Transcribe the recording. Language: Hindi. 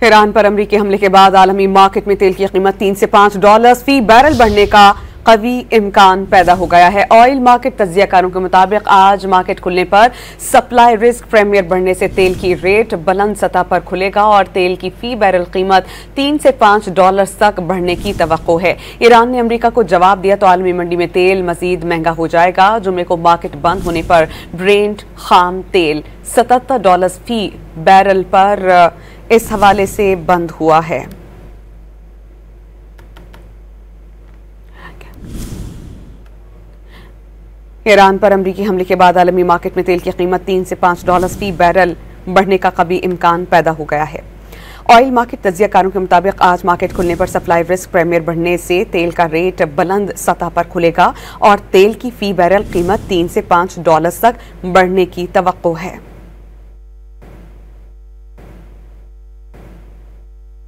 ईरान पर अमरीकी हमले के बाद आलमी मार्केट में तेल की कीमत 3 से $5 फी बैरल बढ़ने का कवी इम्कान पैदा हो गया है। ऑयल मार्केट तज्जियाकारों के मुताबिक आज मार्केट खुलने पर सप्लाई रिस्क प्रीमियर बढ़ने से तेल की रेट बुलंद सतह पर खुलेगा और तेल की फी बैरल कीमत 3 से $5 तक बढ़ने की तवक्को है। ईरान ने अमेरिका को जवाब दिया तो आलमी मंडी में तेल मजीद महंगा हो जाएगा। जुम्मे को मार्केट बंद होने पर ब्रेंट खाम तेल $77 फी बैरल पर इस हवाले से बंद हुआ है। ईरान पर अमरीकी हमले के बाद आलमी मार्केट में तेल की कीमत 3 से $5 फी बैरल बढ़ने का कभी इम्कान पैदा हो गया है। ऑयल मार्केट तज्जियाकारों के मुताबिक आज मार्केट खुलने पर सप्लाई रिस्क प्रीमियर बढ़ने से तेल का रेट बुलंद सतह पर खुलेगा और तेल की फी बैरल कीमत 3 से $5 तक बढ़ने की तवक्को है।